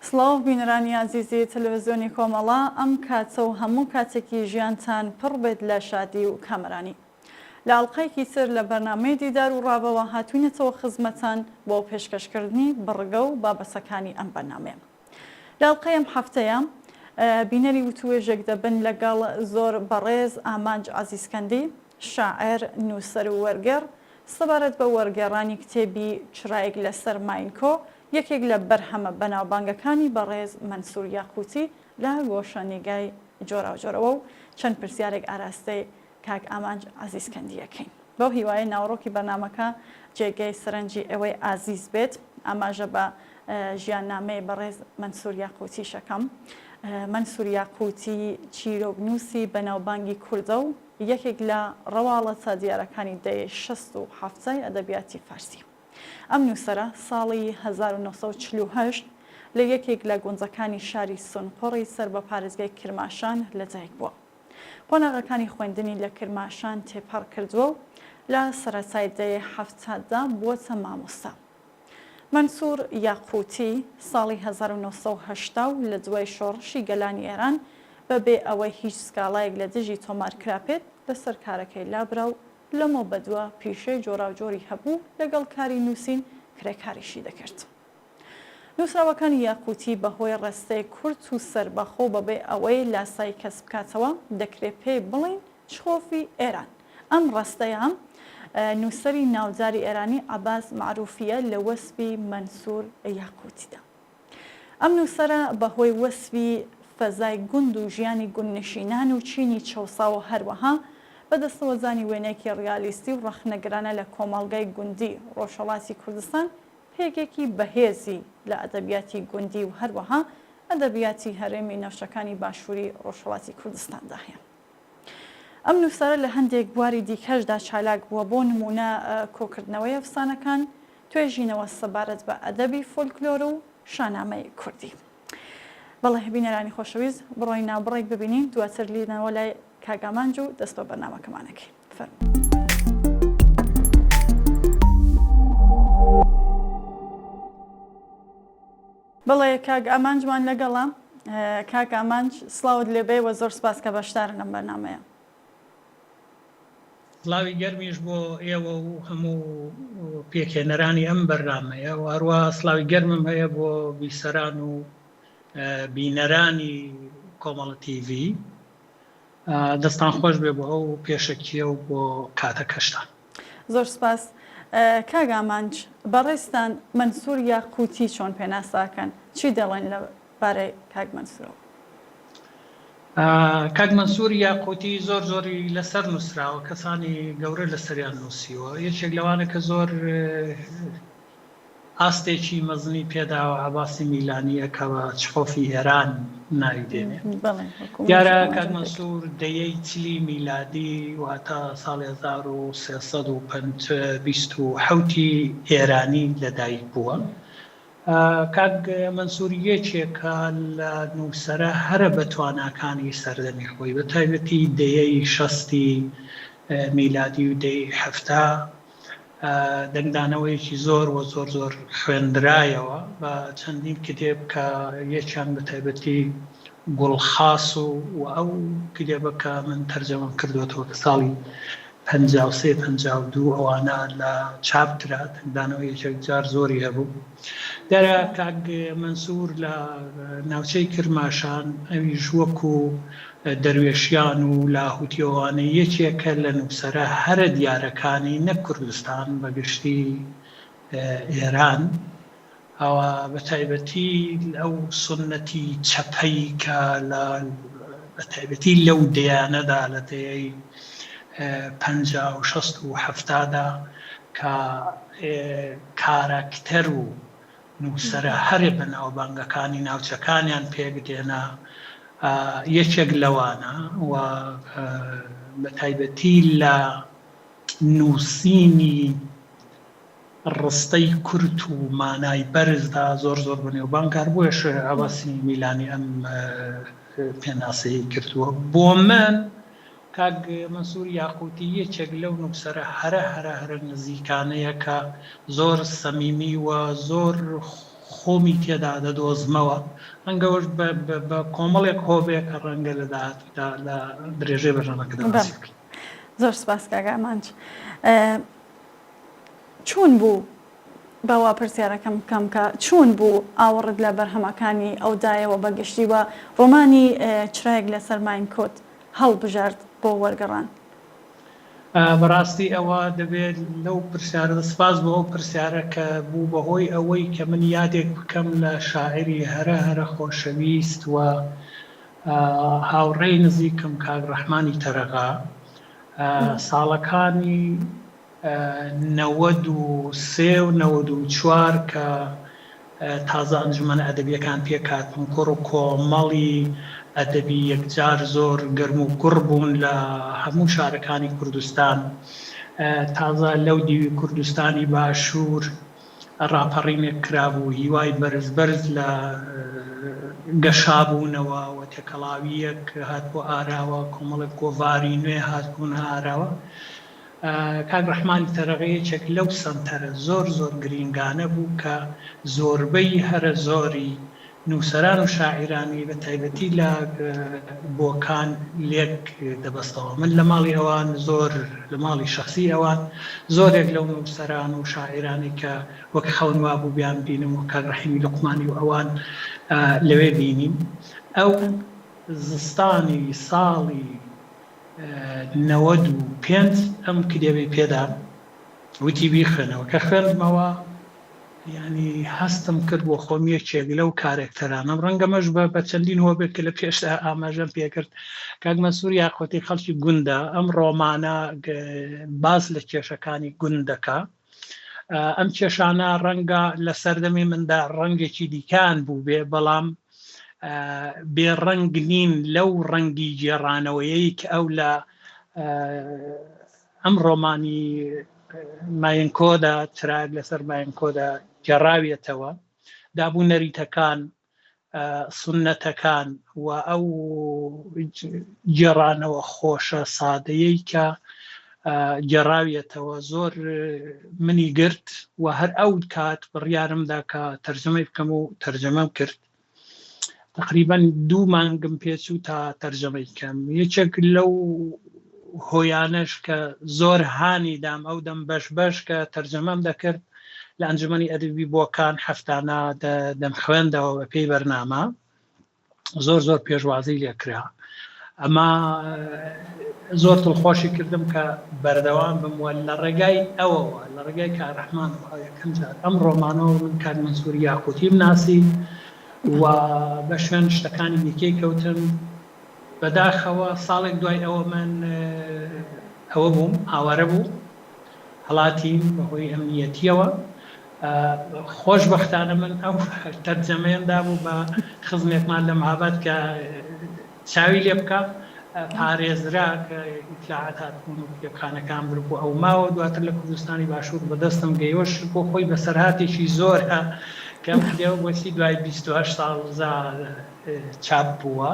سڵاو بینەرانی عزیزی تەلەڤیزیۆنی کۆمەڵا ئەم کاتە و هەموو کاتێکی ژیانتان پڕ بێت لە شادی و کامەرانی. لە ئەڵقەیەکی تر لە بەرنامەی دیدار و ڕابەوە هاتوونەتەوە خزمەتان بۆ پێشکەشکردنی بڕگە و بابەسەکانی ئەم بەرنامەیە. لە ئەڵقەی ئەم هەفتەیە بینەری وتوێژێک دەبن لەگەڵ زۆر بەڕێز ئامانج عەزیزکەندی، شاعر، نووسەر و وەرگێڕ سەبارەت بە وەرگێڕانی کتێبی چرایەک لەسەر ماینکۆ، یەکێک لە بەرهەمە بەناوبانگەکانی بەڕێز مەنسوور یاقوتی لە گۆشەنیگای جۆراوجۆرەوە و چەند پرسیارێک ئاراستەی کاک ئامانج عەزیزکەندیەکەین. بەو هیوایە ناوڕۆکی بەرنامەکە جێگەی سەرنجی ئەوەی ئازیز بێت، ئاماژە بە ژیاننامەی بەڕێز مەنسوور یاقوتی شەکەم. مەنسوور یاقوتی چیرۆکنووسی بەناوبانگی کوردە و یەکێک لە ڕەواڵەتە دیارەکانی دەیەی 67 ئەدەبیاتی فارسی. ئەم نووسەرە ساڵی 1948 لە یەکێک لە گونجەکانی شاری سونقۆڕی سەر بە پارێزگای کرماشان لەدایک بووە. قۆناغەکانی خوێندنی لە کرماشان تێپەڕ کردووە و لە سەرەتای دەیەی 70دا بووەتە مامۆستا. مەنسوور یاقوتی ساڵی 1970 و لە دوای شۆڕشی گەلانی ئێران بەبێ ئەوەی هیچ سکاڵایەک لە دژی تۆمارکراپێت لەسەر کارەکەی لابرا و لەمە بەدووە پیشەی جۆراوجۆری هەبوو لەگەڵ کاری نووسین کرێکاریشی دەکرد. نووسراوەکانی یاقوتی بەهۆی ڕستەی کورت و سەربەخۆ بەبێ ئەوەی لاسای کەس بکاتەوە دەکرێت پێی بڵین چخۆفی ئێران. ئەم ڕستەیە نووسەری ناوداری ئێرانی عەباس معروفیە لە وەسفی مەنسوور یاقوتیدا. ئەم نووسەرە بەهۆی وەسفی فەزای گوند و ژیانی گوندنشینان و چینی چەوسا و هەروەها بەدەستەوەزانی وێنەیەکی ڕیالیستی و ڕەخنەگرانە لە کۆمەڵگەی گوندی ڕۆژهەڵاتی کوردستان پێگێکی بەهێزی لە ئەدەبیاتی گوندی و هەروەها ئەدەبیاتی هەرێمی نەوشەکانی باشووری ڕۆژهەڵاتی کوردستاندا هەیە. ئەم نووسەرە لە هەندێک بواری دیکەشدا چالاک بووە، بۆ نمونە کۆکردنەوەی ئەفسانەکان، توێژینەوە سەبارەت بە ئەدەبی فۆلکلۆر و شانامەی کوردی. بەڵێ بینەرانی خۆشەویست، بڕۆین ناوبڕێک ببینین، دواتر لینەوە لای کاک ئامانج و دەست بە بەرنامەکەمانەکەی. بەڵێ کاک ئامانجمان لەگەڵە. کاک ئامانج سڵاوت لێبێ و زۆر سپاس کە بەشدارن لەم بەرنامەیە. سڵاوی گەرمیش بۆ ئێوە و هەموو پێکهێنەرانی ئەم بەرنامەیە و هەروە سڵاوی گەرمم هەیە بۆ بیسەران و بینەرانی کۆمەڵە تیڤ. دەستان خۆش بێ بۆ ئەو پێشەکیە و بۆ کاتەکەشتان. زۆر سپاس. کاک ئامانج، بەڕێستان مەنسوور یاقوتی چۆن پێناساکەن؟ چی دەڵێن لەبارەی کاک مەنسوورەوە؟ کاک مەنسوور یاقوتی زۆری لەسەر نووسراوە، کەسانی گەورە لەسەریان نووسیوە. یەکێک لەوانە کە زۆر ئاستێکی مەزنی پێداوە عەباسی میلانیە کە بە چخۆفی ئێران ناوی دێنێ. دیارە کاک مەنسوور دەیەی چلی میلادی واتە ساڵی 1327 ئێرانی لەدایک بووە. کاک مەنسوور یەکێکە لە نووسەرە هەرە بە تواناکانی سەردەمی خۆی، بە تایبەتی دەیەی 60 میلادی و دەیەی 70 دەنگدانەوەیەکی زۆر و زۆر خوێندرایەوە بە چەندین کتێب کە یەکیان بە تایبەتی گوڵخاس و ئەو کتێبە کە من تەرجەمەم کردوێتەوە کە ساڵی 53-52 ئەوانە لە چاپترا، دەنگدانەوەیەکێک جار زۆری هەبوو. دیارە کاک مەنسوور لە ناوچەی کرماشان ئەویش وەکو دەروێشیان و لاهوتیەوانە یەکێکە لە نووسەرە هەرە دیارەکانی نەک کوردستان بەگشتی ئێران، ئەوە بە تایبەتی ئەو سنەتی چەپەی کە بە تایبەتی لەو دەیانەدا لە دەیەی 50 و 60 و 70دا کە کاراکتەر و نووسەرە هەرێ بەناوبانگەکانی ناوچەکانیان پێبدێنە، یەکێک لەوانە و بە تایبەتی لە نووسینی ڕستەی کورت و مانای بەرزدا زۆر بەنێوبانگار بووەش عەباسی میلانی ئەم پێناسەی کردووە. بۆ من کاک مەنسوور یاقوتی یەکێک لەو نووسەرە هەرە نزیکانەیە کە زۆر سەمیمی و زۆر خۆمی تێدا دەدۆزمەوە ڕەنگەوەش بە کۆمەڵێک هۆبێک کە ڕەنگە لە داهاتوودا لە درێژەی بەژەمەکەدا باسی بکەین. زۆر سپاس کاک ئامانج. چۆن بوو بەوا پرسیارەکەم بکەم کە چۆن بوو ئاوەڕت لە بەرهەمەکانی ئەودایەوە بەگشتی وە ڕۆمانی چرایەک لەسەر ماینکۆت هەڵبژارد بۆ وەرگەڕان؟ بەڕاستی ئەوە دەبێت لەو پرسیارە سپاس بۆ ئەو پرسیارە کە بوو بەهۆی ئەوەی کە من یادێک بکەم لە شاعری هەرە خۆشەویست و هاوڕێی نزیکم کاک ڕەحمانی تەرەغا ساڵەکانی 93 و 94 کە تازە ئەنجومەن ئەدەبیەکان پێکاتن کوڕ و کۆمەڵی ئەدەبی یەکجار زۆر گەرم و گوڕ بوون لە هەموو شارەکانی کوردستان. تازە لەو دیوی کوردستانی باشوور ڕاپەڕینێک کرابوو هیوای بەرز لە گەشابوونەوە و تێکەڵاویەک هات بۆ ئاراوە کۆمەڵێک کۆڤاری نوێ هاتبوون ئاراوە. کاک ڕەحمانی تەرەغەیەکێک لەو سەنتەرە زۆر گرینگانە بوو کە زۆربەی هەرە زۆری نووسەران و شاعیرانی بە تایبەتی لە بۆکان لێک دەبەستەوە. من لە ماڵی ئەوان زۆر لە ماڵی شخصی ئەوان زۆرێک لەو نووسەران و شاعیرانی کە وەک خەونوا بوو بیان بینم و کاک ڕەحیمی لوقمانی و ئەوان لەوێ بینیم. ئەو زستانی ساڵی 95 ئەم کتێبەی پێدا وتی بیخوێنەوە کە خوێندمەوە ینی هەستم کرد بۆ خۆمیەکێک لەو کارێکتەرانم ڕەنگەمەش بە چەندین هۆبێت کە لە پێشدا ئاماژەم پێکرد. کاک مەنسوور یاقوتی خەڵکی گوندە ئەم ڕۆمانە باز لە کێشەکانی گوندەکە. ئەم کێشانە ڕەنگە لە سەردەمی مندا ڕەنگێکی دیکان بوو بێ بەڵام بێڕەنگ نین لەو ڕەنگی گێڕانەوەیەی کە ئەو لە ئەم ڕۆمانی ماینکۆدا چراگ لەسەر ماینکۆدا گێڕاوێتەوە. دابوو نەریتەکان سونەتەکان و ئەو گێڕانەوە خۆشە سادەیەی کە گێڕاوێتەوە زۆر منی گرت و هەر ئەو کات بڕیارمدا کە تەرجەمەی بکەم و تەرجەمەم کرد. تقریبا 2 مانگم پێچوو تا تەرجەمەی بکەم. یەکێک لەو هۆیانش کە زۆر هانی دام ئەو دەم بەش کە تەرجەمەم دەکرد لە ئەنجومەنی ئەدەبی بۆکان هەفتانە دەم خوێندەوە بە پێی بەرنامە زۆر پێشوازی لێکرا. ئەمە زۆر دڵخۆشی کردم کە بەردەوام بم وە لە ڕێگای ئەوەوە لە ڕێگای کاک ڕەحمان یەکەم جار ئەم ڕۆمانەوە من کاک مەنسوور یاقوتی بناسی و بە شوێن شتەکانی دیکەی کەوتم. بەداخەوە ساڵێک دوای ئەوە من ئەوە بووم ئاوارە بوو هەڵاتیم بەهۆی ئەمنیەتیەوە. خۆشبەختانە من ئەو تەرجەمەیەمدا بوو بە خزمێکمان لە مەهابەد کە چاوی لێ بکە پارێزرا کە ئیتلاعات هاتبوون و کتێبخانەکان بوو ئەو ماوە دواتر لە کوردستانی باشوور بەدەستم گەیوەش بۆ خۆی بەسەرهاتێکی زۆرە کە ئەم کتێبە بۆچی دوای 28 ساڵ چاپ بووە.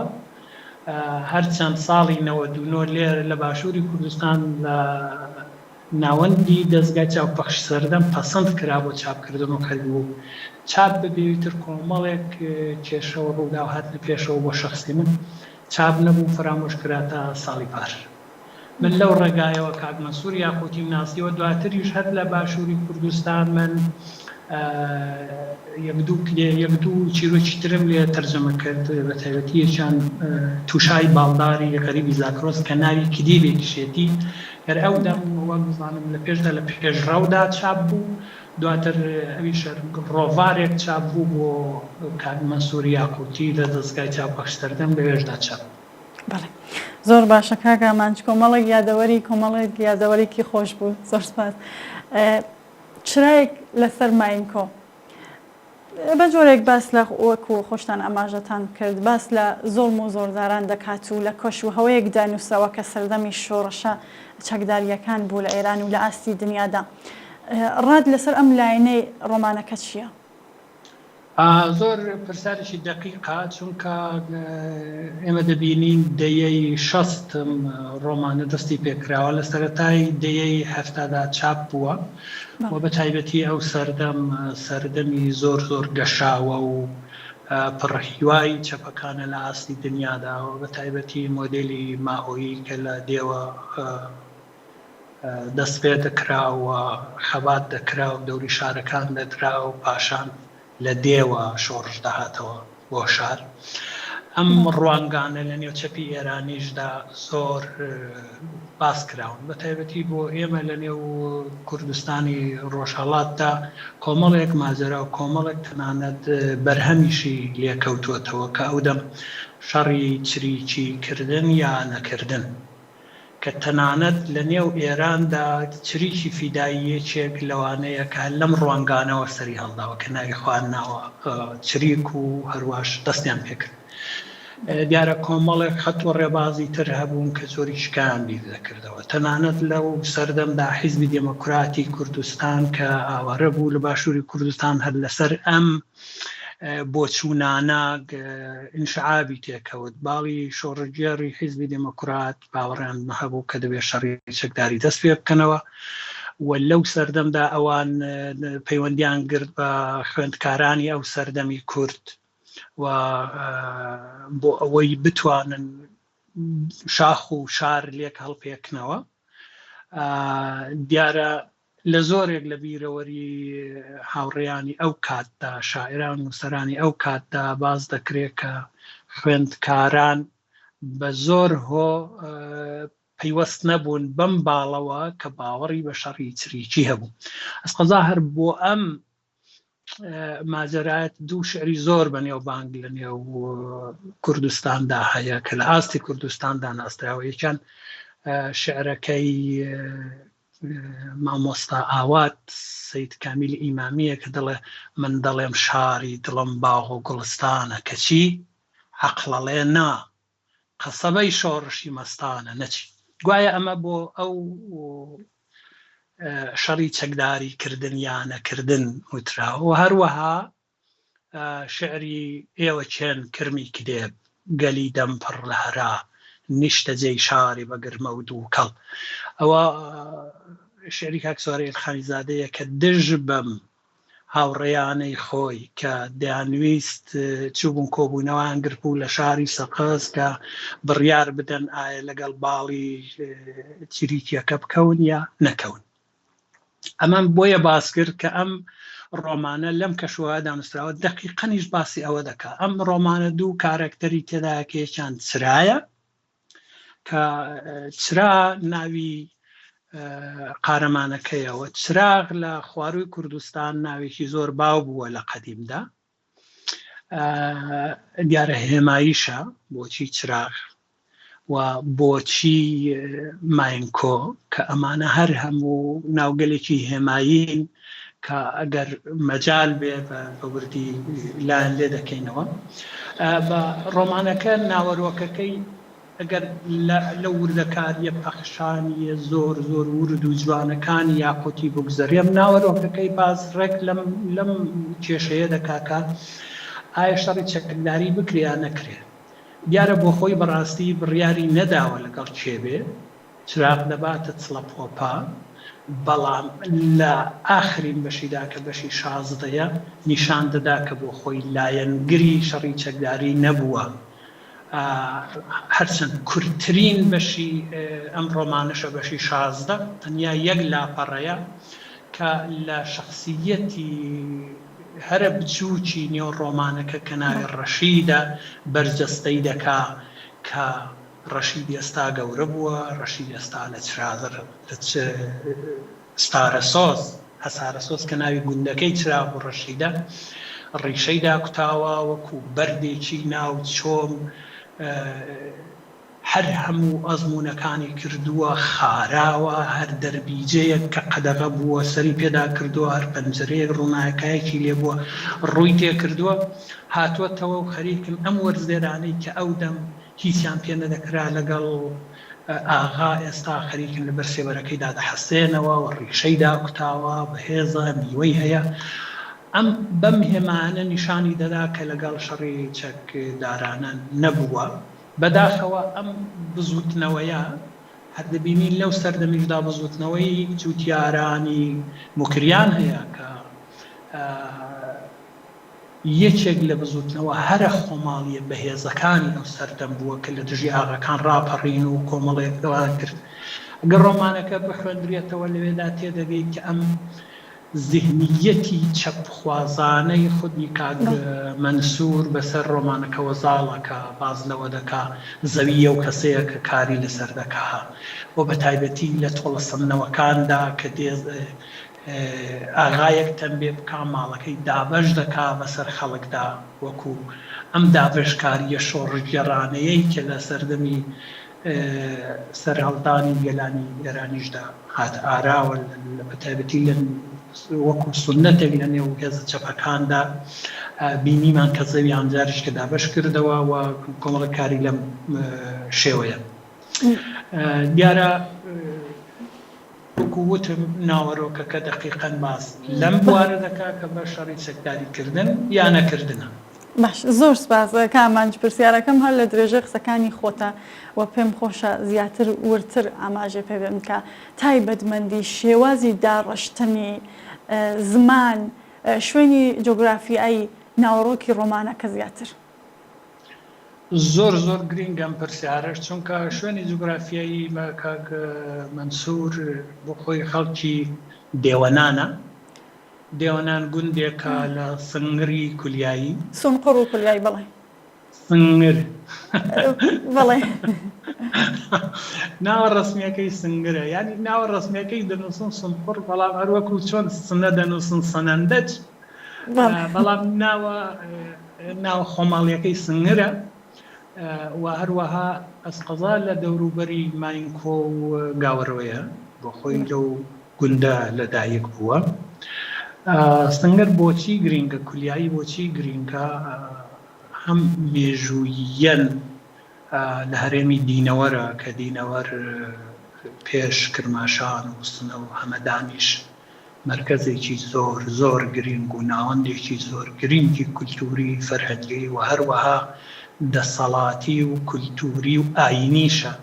هەرچەند ساڵی 99 لێرە لە باشووری کوردستان لە ناوەندی دەستگای چاوپەخش سەردەم پەسەند کرا بۆ چاپکردن و کەلبوو چاپ ببێتر کۆمەڵێک کێشەوە ڕوودا و هات لە پێشەوە بۆ شخصی من چاپ نەبوو فرامۆش کراتە ساڵی پار. من لەو ڕێگایەوە کاک مەنسوور یاقوتی ناسیەوە دواتریش هەر لە باشووری کوردستان من یەک دوو چیرۆکی ترم لێ تەرجەمە کرد بە تایبەتیەکیان تووشای باڵداری غەریبی زاکرۆس کە ناوی کتێبێکی شێتی هەر ئەو دەم وەک بزانم لە پێشدا لە پێشڕەودا چاپ بوو دواتر ئەویش ڕۆڤارێک چاپ بوو بۆ کاک مەنسوور یاقوتی لە دەستگای چاوپەخش سەردەم لەوێشدا چاپ. بەڵێ زۆر باشە کاک ئامانج کۆمەڵێک یادەوەرێکی خۆش بوو. زۆر سپاس. چرایەک لەسەر ماینکۆ بە جۆرێک باس لە وەکو خۆشتان ئاماژەتان کرد باس لە زۆڵم و زۆرداران دەکات و لە کۆش و هەوەیەک دانووسەوە کە سەردەمی شۆڕەشە چەکداریەکان بوو لە ئێران و لە ئاستی دنیادا. ڕاد لەسەر ئەم لاینەی ڕۆمانەکە چییە؟ زۆر پرسیارێکی دقیقە چونکە ئێمە دەبینین دەیەی 60 ڕۆمانە دەستی پێکراوە لە سەرەتای دەیەی هەفتادا چاپ بووە و بە تایبەتی ئەو سەردەمی زۆر زۆر گەشاوە و پڕهیوای چەپەکانە لە ئاستی دنیاداوە بە تایبەتی مۆدێلی ماهۆیی کە لە دێوە دەست پێ دەکراوە خەبات دەکرا و دەوری شارەکان دەدرا و پاشان لە دێوە شۆڕش داهاتەوە بۆ شار ئەم ڕوانگانە لە نێوچەپی ئێرانیشدا زۆر باس کراون بە تایبەتی بۆ ئێمە لە نێو کوردستانی ڕۆژهەڵاتدا کۆمەڵێک ماجەرا و کۆمەڵێک تەنانەت بەرهەمیشی لێکەوتووەتەوە کە ئەو دەم شەڕی چریکی کردن یا نەکردن کە تەنانەت لە نێو ئێراندا چریکی فیداییەکێک لەوانەیە کە لەم ڕوانگانەوە سەری هەڵداوە کە ناوی خواردناوە چریک و هەروەش دەستیان پێکرد دیارە کۆمەڵێک خەتوە ڕێبازی تر هەبوون کە زۆری شکایان بیر دەکردەوە تەنانەت لەو سەردەمدا حیزبی دموکراتی کوردستان کە ئاوارە بوو لە باشووری کوردستان هەر لەسەر ئەم بۆچوونانە ئینشعابی تێکەوت باڵی شۆڕەجێڕی حیزبی دموکرات باوەڕیان هەبوو کە دەبێت شەڕی چەکداری دەست پێ بکەنەوە و لەو سەردەمدا ئەوان پەیوەندیان گرت بە خوێندکارانی ئەو سەردەمی کورد و بۆ ئەوەی بتوانن شاخ و شار لێک هەڵپێکنەوە دیارە لە زۆرێک لە بیرەوەری هاوڕێیانی ئەو کاتدا شاعران و نووسەرانی ئەو کاتدا باز دەکرێت کە خوێندکاران بە زۆر هۆ پەیوەست نەبوون بەم باڵەوە کە باوەڕی بە شەڕی چریکی هەبوو ئەسقەزا هەر بۆ ئەم ماجەرایەت دوو شعری زۆر بەنێوبانگ لە نێو کوردستاندا هەیە کە لە ئاستی کوردستاندا ناستراوە یەکیان شعرەکەی مامۆستا ئاوات سەید کامیل ئیمامیە کە دەڵێ من دەڵێم شاری دڵم باغ و گوڵستانە کەچی عەقڵەڵێ نا قەسەبەی شۆڕشی مەستانە نەچی گوایە ئەمە بۆ ئەو شەڕی چەکداری کردن یان نەکردن وتراوە و هەروەها شعری ئێوە چێن کرمی کدێب گەلی دەم پڕ لە هەرا نیشتە جێی شاری بە گرمە و دووکەڵ ئەوە شعری کاک سوارەی ئەلخانیزادەیە کە دژ بەم هاوڕێیانەی خۆی کە دەیانویست چوبوون کۆبوونەوەیان گربوو لە شاری سەقز کە بڕیار بدەن ئایا لەگەڵ باڵی چریکیەکە بکەون یا نەکەون ئەمان بۆیە باس کرد کە ئەم ڕۆمانە لەم کەشوەوە دانووسراوە دەقیقەنیش باسی ئەوە دەکا ئەم ڕۆمانە دوو کارەکتەری تێداکێکیان چرایە کە چرا ناوی قارەمانەکەیەوە چراغ لە خواروی کوردستان ناوێکی زۆر باو بووە لە قەدیمدا دیارە هێماییشە بۆچی چراغ و بۆچی ماینکۆ کە ئەمانە هەر هەموو ناوگەلێکی هێمایین کە ئەگەر مەجال بێ بە وردی لایەن لێ دەکەینەوە بە ڕۆمانەکە ناوەرۆکەکەی ئەگەر لە وردەکاریە پەخشانیە زۆر زۆر ورد و جوانەکانی یاقوتی بگوزەرێم ناوەرۆکەکەی بازڕێک لەم کێشەیە دەکاکە ئایا شەڕی چەکداری بکرێ نەکرێ دیارە بۆ خۆی بەڕاستی بڕیاری نەداوە لەگەڵ چێبێ چراغ دەباتە چڵە پۆپا بەڵام لە ئاخرین بەشیدا کە بەشی 16 نیشان دەدا کە بۆ خۆی لایەنگری شەڕی چەکداری نەبووە هەرچەند کورتترین بەشی ئەم ڕۆمانەشە بەشی 16 تەنیا یەک لاپەڕەیە کە لە شخصیەتی هەرە بچووکی نێو ڕۆمانەکە کە ناوی ڕەشیدە بەرجەستەی دەکا کە ڕەشید ئێستا گەورە بووە ڕەشید ئێستا لە چرادر ستارە سۆز هەسارە سۆز کە ناوی گوندەکەی چرا بوو ڕەشیدە ڕیشەیدا کوتاوە وەکو بەردێکی ناو چۆم هەر هەموو ئەزمونونەکانی کردووە خاراوە هەر دەربیجەیەک کە قەدەغە بووە سەری پێدا کردووە هەر پەنجەرەیەک ڕووناکایەکی لێ بووە ڕووی تێ کردووە هاتووەتەوە و خەریکن ئەم وەرزێرانەی کە ئەو دەم هیچیان پێ نەدەکرا لەگەڵ ئاغا ئێستا خەریکن لەبەر سێوەرەکەی دادەحەسێنەوە و ڕیشەیدا کوتاوە بەهێزە میوەی هەیە ئەم بەم هێمانە نیشانی دەدا کە لەگەڵ شەڕی چەکدارانە نەبووە. بەداخەوە ئەم بزوتنەوەیە هەر دەبینین لەو سەردەمیشدا بزوتنەوەی جوتیارانی مکریان هەیە کە یەکێک لە بزوتنەوە هەرە خۆماڵیە بەهێزەکانی ئەو سەردەم بووە کە لە دژی ئاغاکان ڕاپەڕین و کۆمەڵێکەوە کرد. ئەگەر ڕۆمانەکە بخوێندرێتەوە لەوێدا تێدەگەیت کە ئەم ذهنیەتی چەپخوازانەی خودی کاک مەنسوور بەسەر ڕۆمانەکە وەزاڵەکە باز لەوە دەکا زەویە و کەسەیە کە کاری لەسەر دەکا بۆ بە تایبەتی لە تۆڵەسەمنەوەکاندا کە ئاغایەک تەنبێ بکە ماڵەکەی دابەش دەکا بەسەر خەڵکدا وەکو ئەم دابشکاریە شۆڕژگەڕانەیەی کە لە سەردەمی سەرهەڵدانی گەلانی ئێرانیشدا هات ئاراوە بە تایبەتی لە وەکو سنەتێک لە نێو هێزە چەپەکاندا بینیمان کە زەویان جاریش کە دابەش کردەوە و کۆمەڵەکاری لەم شێوەیە. دیارە وەکووتم ناوەڕۆکەکە دەقیقەن باس لەم بوارە دەکا کە بە شەڕی چەکداریکردن یا نەکردنە. باش زۆر سپاس کامانج پرسیارەکەم هەر لە درێژە قسەکانی خۆتە و پێم خۆشە زیاتر ورتر ئاماژێ پێ بێم کە تایبەتمەندی شێوازی داڕەشتنی زمان شوێنی جۆگرافیایی ناوەڕۆکی ڕۆمانەکە زیاتر. زۆر زۆر گرنگم پرسیارش چونکە شوێنی جوگرافیایی بە کاک مەنسوور بۆ خۆی خەڵکی دێوەنانە. دێوەنان گوندێکە لە سنگری کولیایی سنقڕ و کولیایی بڵێ سنگر بڵێ ناوە ڕسمیەکەی سنگرە یعنی ناوە ڕسمیەکەی دەنووسن سنقڕ بەڵام هەروەکو چۆن سنە دەنووسن سەنەندەج بەڵام ناوە خۆماڵیەکەی سنگرە و هەروەها ئەسقەزا لە دەوروبەری ماینکۆ و گاوەڕۆیە بۆ خۆی لەو گوندە لەدایک بووە. سنگەر بۆچی گرینگە کولیایی بۆچی گرینگە هەم مێژوویەن لە هەرێمی دینەوەرە کە دینەوەر پێش کرماشان و سنە و هەمەدانیش مرکزێکی زۆر زۆر گرنگ و ناوەندێکی زۆر گرنگی کولتوری فەرهەنگی و هەروەها دەسەڵاتی و کولتوری و ئاینیشە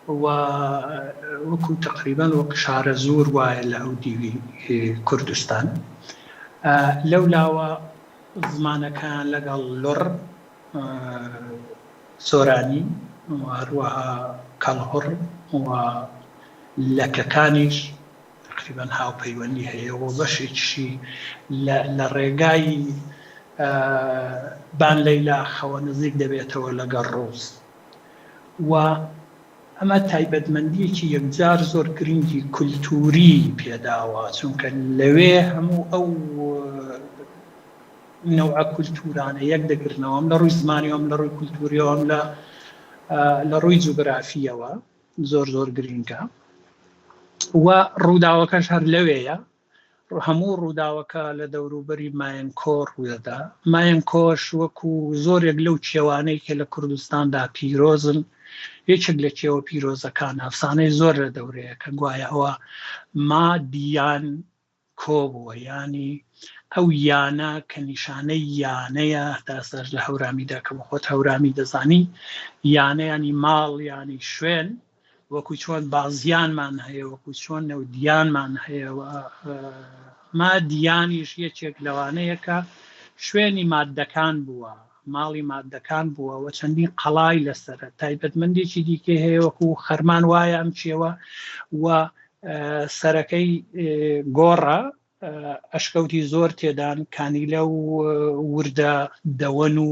و وەکو تقریبان وەک شارە زۆر وایە لە ئەو دیوی کوردستان. لەولاوە زمانەکان لەگەڵ لۆڕ سۆرانی و هەروەها کەڵهوڕ و لەکەکانیش تقریبان هاوپەیوەندی هەیە و بەشێکیشی لە ڕێگای بان لەیلا خەوە نزیک دەبێتەوە لەگەڵ ڕۆز و ئەمە تایبەتمەندیەکی یەکجار زۆر گرنگی کولتوری پێداوە چونکە لەوێ هەموو ئەو نەوعە کولتورانە یەک دەگرنەوە ئەم لە ڕووی زمانی ئەم لە ڕووی کولتوریەوە ئەم لە ڕووی جوگرافیەوە زۆر زۆر گرنگە و ڕووداوەکەش هەر لەوێیە. هەموو ڕووداوەکە لە دەوروبەری ماینکۆ ڕوودەدا. ماینکۆش وەکو زۆرێک لەو کێوانەی کە لە کوردستاندا پیرۆزن یەکێک لە کێوە پیرۆزەکان ئەفسانەی زۆر لە دەورەیە کە گوایە ئەوە مادیان کۆبووە ینی ئەو یانە کە نیشانەی یانەیە داسەر لە هەورامیدا کە بە خۆت هەورامی دەزانی یانەیانی ماڵ ینی شوێن وەکو چۆن بازیانمان هەیە وەکو چۆن نەودیانمان هەیە مادیانیش یەکێک لەوانەیە کە شوێنی مادەکان بووە ماڵی مادەکان بووە و چەندین قەڵای لەسرە تایبەتمەندێکی دیکە هەیە وەکو خەرمان وایە ئەم چێوە و سەرەکەی گۆڕە ئەشکەوتی زۆر تێدان کانیلە و وردە دەوەن و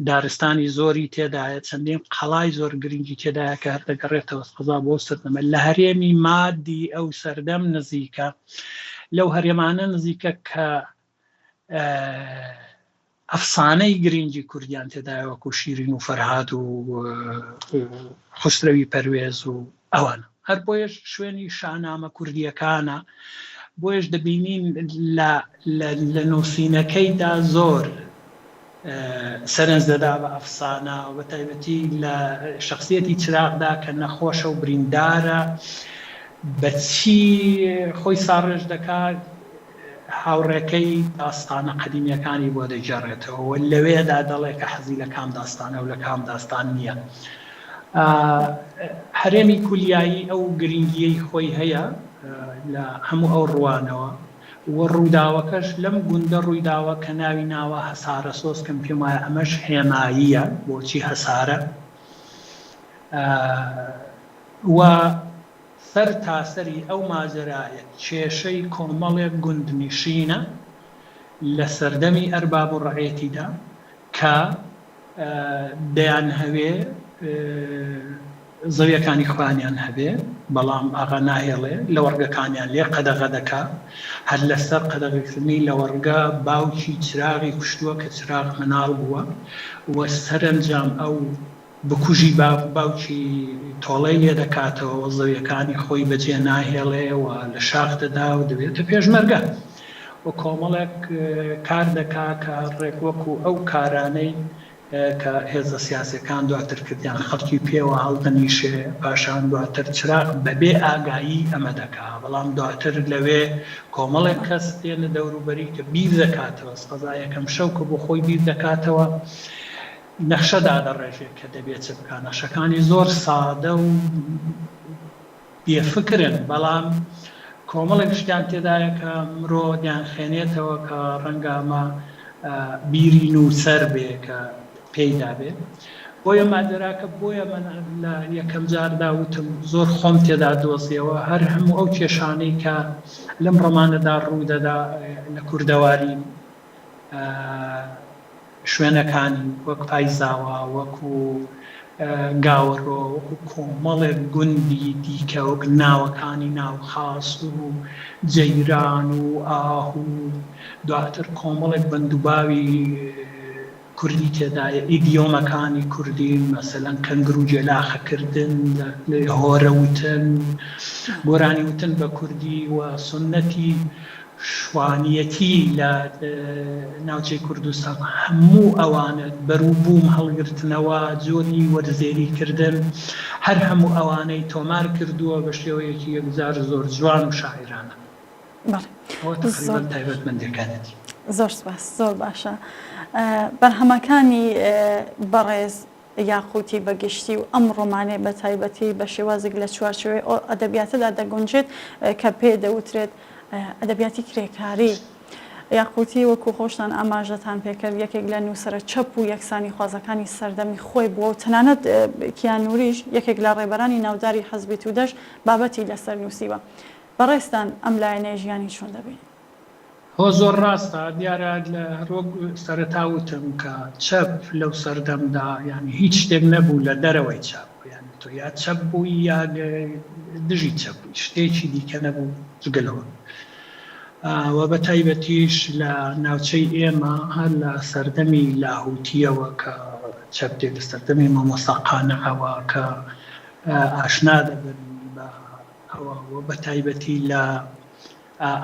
دارستانی زۆری تێدایە چەندین قەڵای زۆر گرنگی تێدایە کە هەر دەگەڕێتەوە قەزا بۆ سەردەمە لە هەرێمی مادی ئەو سەردەم نزیکە لەو هەرێمانە نزیکە کە ئەفسانەی گرنگی کوردیان تێدایە وەکو شیرین و فەرهاد و خوسرەوی پەروێز و ئەوانە هەر بۆیش شوێنی شاهنامە کوردیەکانە بۆیش دەبینین لە نووسینەکەیدا زۆر سەرنج دەدا بە ئەفسانە و بە تایبەتی لە شخصیەتی چراغدا کە نەخۆشە و بریندارە بەچی خۆی ساڕێژ دەکات هاوڕێکەی داستانە قەدیمیەکانی بۆ دەیجێڕێتەوە لەوێدا دەڵێ کە حەزی لە کام داستانە و لە کام داستان نییە. هەرێمی کولیایی ئەو گرنگیەی خۆی هەیە لە هەموو ئەو ڕوانەوە و ڕووداوەکەش لەم گوندە ڕوویداوە کە ناوی ناوە هەسارە سۆسکم پێم وایە ئەمەش هێماییە بۆچی هەسارە و سەر تاسەری ئەو ماجرایە کێشەی کۆمەڵێک گوندنشینە لە سەردەمی ئەرباب و ڕەعێتیدا کە دەیان هەوێ زەویەکانی خوانیان هەبێ بەڵام ئاغا ناهێڵێ لە وەرگەکانیان لێ قەدەغە دەکا هەر لەسەر قەدەغیکردنی لە وەرگە باوکی چراغی کوشتووە کە چراغ مناڵ بووە و سەرنجام ئەو بکوژی باوکی تۆڵەی لێ دەکاتەوە زەویەکانی خۆی بەجێ ناهێڵێ و لە شاخ دەدا و دەبێتە پێشمەرگە و کۆمەڵێک کار دەکا کە ڕێکوەکو ئەو کارانەی کە هێزە سیاسەکان دواتر کردیان خەڵکی پێوە هەڵدەنیشێ پاشان دواتر چراغ بەبێ ئاگایی ئەمە دەکا بەڵام دواتر لەوێ کۆمەڵێک کەس دێنە دەوروبەری کە بیر دەکاتەوە سەزا یەکەم شەو کە بۆ خۆی بیر دەکاتەوە نەخشەدا دەڕێژێت کە دەبێت چ بکە نەخشەکانی زۆر سادە و بێفکرن بەڵام کۆمەڵێک شتیان تێدایە کە مرۆ دیانخێنێتەوە کە ڕەنگامە بیری نووسەر بێ کە پێیدا بێ بۆیە مادەراکە بۆیە من لە یەکەم جاردا وتم زۆر خۆم تێدا دۆزیەوە هەر هەموو ئەو کێشانەی کە لەم ڕۆمانەدا ڕوودەدا لە کوردەواری شوێنەکانی وەک پایزاوە وەکو گاوەڕۆ وەکو کۆمەڵێک گوندی دیکە وەک ناوەکانی ناوخاس و جەیران و ئاهو دواتر کۆمەڵێک بەندوباوی کوردی تێدایە ئیدیۆمەکانی کوردی مەسەلەن کەنگر و جێلاخەکردن هۆرە وتن گۆرانی وتن بە کوردی و سنەتی شوانیەتی لە ناوچەی کوردستان هەموو ئەوانە بەرووبووم هەڵگرتنەوە جۆری وەرزێریکردن هەر هەموو ئەوانەی تۆمار کردووە بە شێوەیەکی یەکجار زۆر جوان و شاعرانە تایبەتمەندیەکانێتی. زۆر سپاس زۆر باشە. بەرهەمەکانی بەڕێز یاقوتی بەگشتی و ئەم ڕۆمانێ بە تایبەتی بە شێوازێک لە چوارچێوەی ئەدەبیاتەدا دەگونجێت کە پێ دەوترێت ئەدەبیاتی کرێکاری. یاقوتی وەکو خۆشتان ئاماژەتان پێکرد یەکێک لە نووسەرە چەپ و یەکسانی خوازەکانی سەردەمی خۆی بووە و تەنانەت کیانوریش یەکێک لە ڕێبەرانی ناوداری حەزبی تودەش بابەتی لەسەر نووسیوە. بەڕێستان ئەم لایەنەیە ژیانی چۆن دەبێت؟ هۆ زۆر ڕاستە دیارە لە ڕۆک سەرەتاوتم کە چەپ لەو سەردەمدا یانی هیچ شتێک نەبوو لە دەرەوەی چاپ یانی تۆ یا چەپ بووی یا دژی چەپ بووی شتێکی دیکە نەبوو جگەلەوە و بە تایبەتیش لە ناوچەی ئێمە هەر لە سەردەمی لاهوتیەوە کە چەپ دێت لە سەردەمی مامۆستاقانەوە کە ئاشنا دەبن بە ئەوە بە تایبەتی لە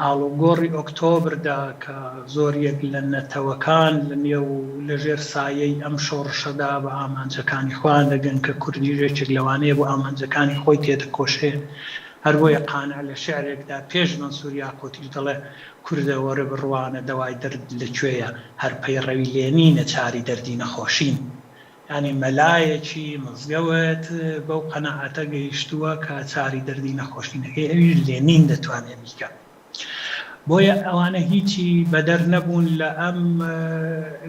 ئاڵوگۆڕی ئۆکتۆبردا کە زۆریەک لە نەتەوەکان لە نێو لەژێر سایەی ئەم شۆڕشەدا بە ئامانجەکانی خوان دەگەن کە کوردیژێکێک لەوانەیە بۆ ئامانجەکانی خۆی تێدەکۆشێ هەر بۆیە قانع لە شعرێکدا پێش مەنسوور یاقوتی دەڵێ کوردە وەرە بڕوانە دەوای دەرد لەکوێیە هەر پەیڕەوی لێنینە چاری دەردی نەخۆشین ینی مەلایەکی مزگەوت بەو قەناعەتە گەیشتووە کە چاری دەردی نەخۆشینەکەی ئەوی لێنین دەتوانێت بیکە. بۆیە ئەوانە هیچی بەدەر نەبوون لە ئەم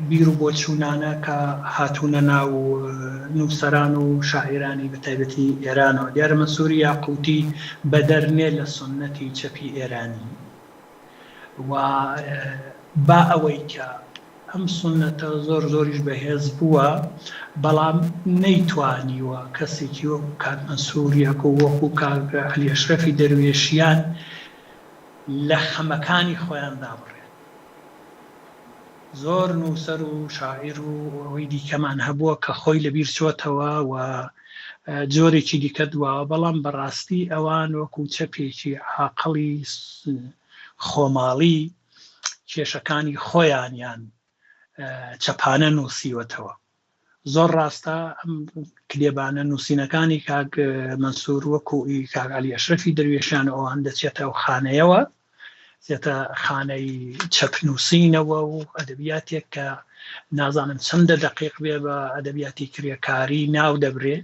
بیر و بۆچوونانە کە هاتوونە ناو نووسەران و شاعیرانی بە تایبەتی ئێرانەوە. دیارە مەنسووری یاقوتی بەدەرنێ لە سنەتی چەپی ئێرانی و با ئەوەی کە ئەم سنەتە زۆر زۆریش بەهێز بووە بەڵام نەیتوانیوە کەسێکی وەکو کاک مەنسوور یاکو وەکو کاک عەلی ئەشرەفی دەروێشیان لە خەمەکانی خۆیان دابڕێن. زۆر نووسەر و شاعیر و ئەوەی دیکەمان هەبووە کە خۆی لەبیر چۆتەوە و جۆرێکی دیکە دواوە بەڵام بەڕاستی ئەوان وەکو چەپێکی عاقڵی خۆماڵی کێشەکانی خۆیانیان چەپانە نووسیوەتەوە. زۆر ڕاستە ئەم کتێبانە نووسینەکانی کاک مەنسوور وەکو کاک عەلی ئەشرەفی دەروێشیان ئەوان دەچێتە ئەو خانەیەوە زێتە خانەی چەپنووسینەوە و ئەدەبیاتێک کە نازانم چەندە دەقیق بێ بە ئەدەبیاتی کرێکاری ناو دەبرێ.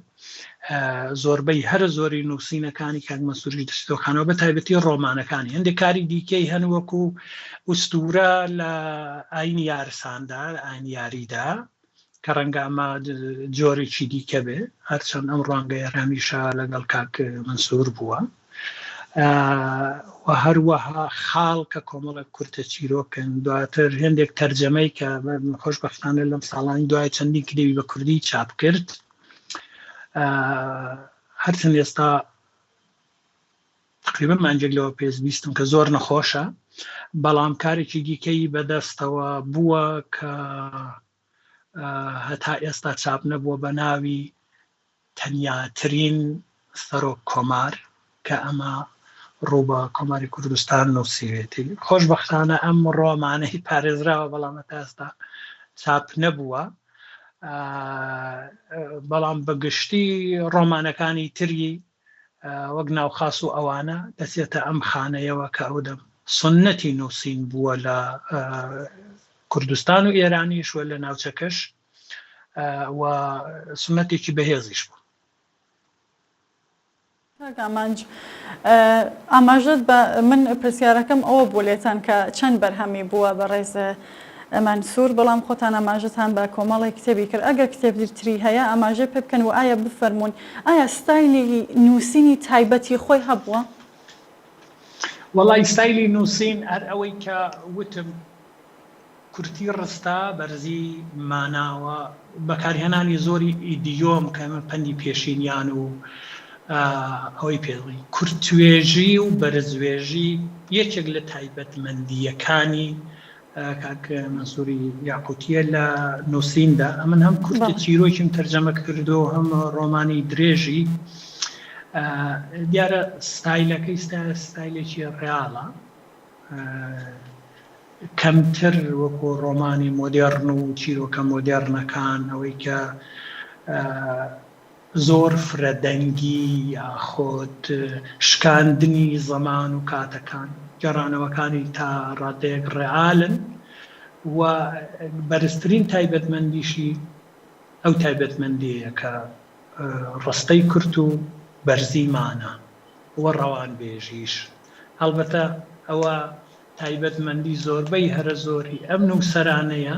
زۆربەی هەر زۆری نووسینەکانی کاک مەنسووری دەچێتەوە بە تایبەتی ڕۆمانەکانی هەندێک کاری دیکەی هەن وەکو ئوستورە لە ئاینی یارساندا ئاین یاریدا کە ڕەنگە ئەمە جۆرێکی دیکە بێ هەرچەند ئەم ڕوانگەیە هەمیشە لەگەڵ کاک مەنسوور بووە و هەروەها خاڵ کە کۆمەڵە کورتە چیرۆکن دواتر هێندێک تەرجەمەی کە خۆشبەختانە لەم ساڵانی دوای چەندی کتێبی بە کوردی چاپ کرد هەرچەند ئێستا تقریبا مانجێک لەوە پێویستم کە زۆر نەخۆشە بەڵام کارێکی دیکەی بەدەستەوە بووە کە هەتا ئێستا چاپ نەبووە بە ناوی تەنیاترین سەرۆک کۆمار کە ئەمە ڕوو بە کۆماری کوردستان نووسیوێتی خۆشبەختانە ئەم ڕۆمانەی پارێزراوە بەڵام هەتا ئێستا چاپ نەبووە بەڵام بەگشتی ڕۆمانەکانی تری وەک ناوخاس و ئەوانە دەچێتە ئەم خانەیەوە کە ئەو دەم سنەتی نووسین بووە لە کوردستان و ئێرانیش وە لە ناوچەکەش و سنەتێکی بەهێزیش بوو. ئاماژت بە من پرسیارەکەم ئەوە بوو لێتان کە چەند بەرهەمی بووە بە ڕێز مەنسوور بەڵام خۆتان ئاماژەتان بە کۆمەڵی کتێبی کرد ئەگەر کتێبتری هەیە ئاماژە پێ بکەن و ئایا بفەرمونون ئایا ستایلی نووسینی تایبەتی خۆی هەبووە؟ وەڵی ستایلی نووسین هەر ئەوەی کە وتم کورتی ڕستا بەرزی ماناوە بەکارهێنانی زۆری ئیدیۆم کە ئەمە پەندی پێشینیان و ئەوەی پێڵی کورتوێژی و بەرزوێژی یەکێک لە تایبەتمەندیەکانی کاک مەنسووری یاقوتیە لە نووسیندا ئەمن هەم کورتە چیرۆکیم تەرجەمە کردو هەم ڕۆمانی درێژی دیارە ستایلەکەی ستایلێکی ڕیاڵە کەمتر وەکو ڕۆمانی مۆدێرن و چیرۆکە مۆدێرنەکان ئەوەی کە زۆر فرەدەنگی یاخۆت شکاندنی زەمان و کاتەکان گەڕانەوەکانی تا ڕادەیەک ڕێعالن و بەرزترین تایبەتمەندیشی ئەو تایبەتمەندیە کە ڕستەی کورت و بەرزیمانە وە ڕەوان بێژیش هەڵبەتە ئەوە تایبەتمەندی زۆربەی هەرە زۆری ئەم نووسەرانەیە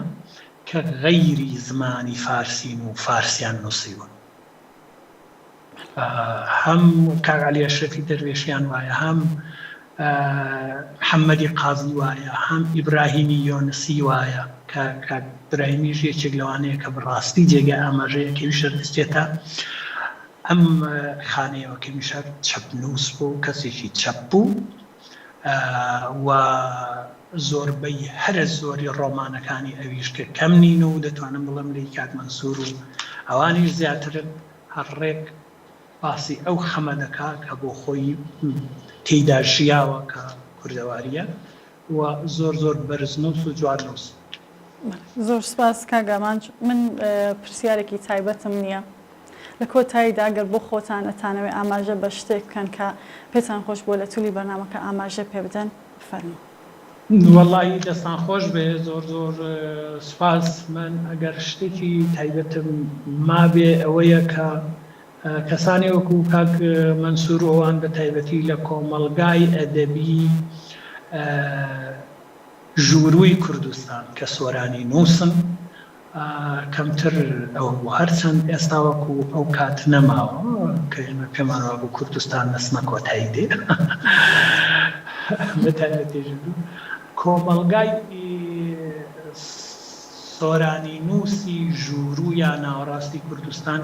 کە غەیری زمانی فارسین و فارسیان نووسیوە هەم کاک عەلی ئەشرەفی دەروێشیان وایە هەم محەممەدی قازی وایە هەم ئیبراهیمی یۆنسی وایە کە کاک ئیبراهیمیش یەکێک لەوانەیە کە بەڕاستی جێگە ئاماژەیە کەویشە دەستێتە ئەم خانەیەوە کەمیشە چەپنووس بوو کەسێکی چەپ بوو و زۆربەی هەرە زۆری ڕۆمانەکانی ئەویش کە کەم نین و دەتوانم بڵم لی کاک مەنسوور و ئەوانیش زیاترن هەڕێک باسی ئەو خەمە دەکات کە بۆ خۆی تێیدا ژیاوە کە کوردەواریە و زۆر زۆر بەرزنووس و جواننووس. زۆر سپاس کاگامانج من پرسیارێکی تایبەتم نییە لە کۆتاییدا ئەگەر بۆ خۆتان ئەتانەوێت ئاماژە بە شتێک بکەن کە پێتان خۆش بۆ لە توولی بەرنامەکە ئاماژە پێ بدەن بفەرموون. وەڵی دەستان خۆش بێ زۆر زۆر سپاس من ئەگەر شتێکی تایبەتم مابێ ئەوەیە کە کەسانی وەکو کاک مەنسوور ئەوان بە تایبەتی لە کۆمەڵگای ئەدەبی ژووروی کوردستان کە سۆرانی نووسن کەمتر ئەو هەرچەند ئێستا وەکو ئەو کات نەماوە کە ئێمە پێمانەوە بۆ کوردستان نەسمە کۆتایی دێ کۆمەڵگای سۆرانی نووسی ژوورو یا ناوەڕاستی کوردستان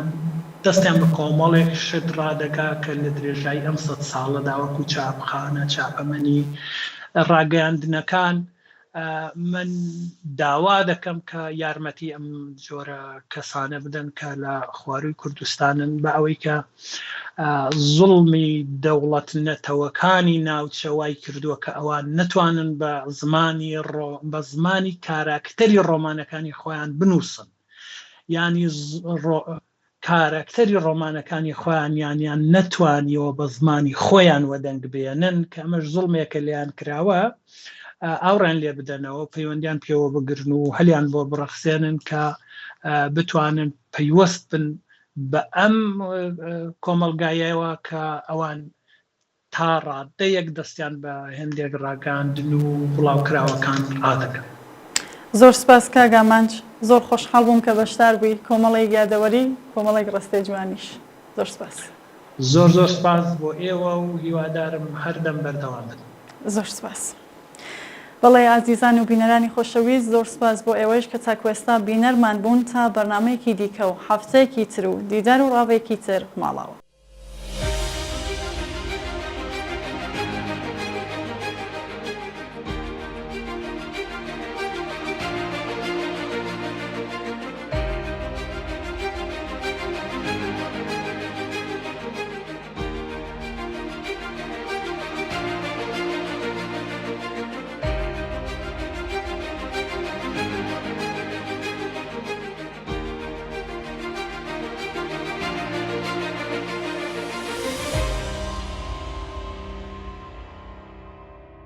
دەستیان بە کۆمەڵێک شت ڕادەکا کە لە درێژایی ئەم 100 ساڵەدا وەکو چاپخانە چاپەمەنی ڕاگەیاندنەکان من داوا دەکەم کە یارمەتی ئەم جۆرە کەسانە بدەن کە لە خواروی کوردستانن بە ئەوەی کە زوڵمی دەوڵەت نەتەوەکانی ناوچەوای کردووە کە ئەوان نەتوانن بە زمانی کاراکتەری ڕۆمانەکانی خۆیان بنووسن یعنی کارکتەری ڕۆمانەکانی خۆیان یانیان نەتوانیەوە بە زمانی خۆیان وەدەنگ بێنن کە ئەمەش زوڵمێکە لیان کراوە ئاوڕان لێ بدەنەوە پەیوەندیان پێوە بگرن و هەلیان بۆ بڕەخسێنن کە بتوانن پەیوەست بن بە ئەم کۆمەلگایەوە کە ئەوان تا ڕادەیەک دەستیان بە هێندێک ڕاگەاندن و بڵاوکراوەکان ڕادەکەن. زۆر سپاس کاگامانج، زۆر خۆشحاڵ بووم کە بەشدار بووی کۆمەڵی یادەوەری کۆمەڵێک ڕستەی جوانیش. زۆر سپاس. زۆر سپاس بۆ ئێوە و هیوادارم هەردەم بەردەوام بن. زۆر سپاس. بەڵێ ئازیزان و بینەرانی خۆشەویست، زۆر سپاس بۆ ئێوەش کە تاکوێستا بینەرمان بوون تا بەرنامەیەکی دیکە و هەفتەیەکی تر و دیدار و ڕاوێکی تر ماڵاوە.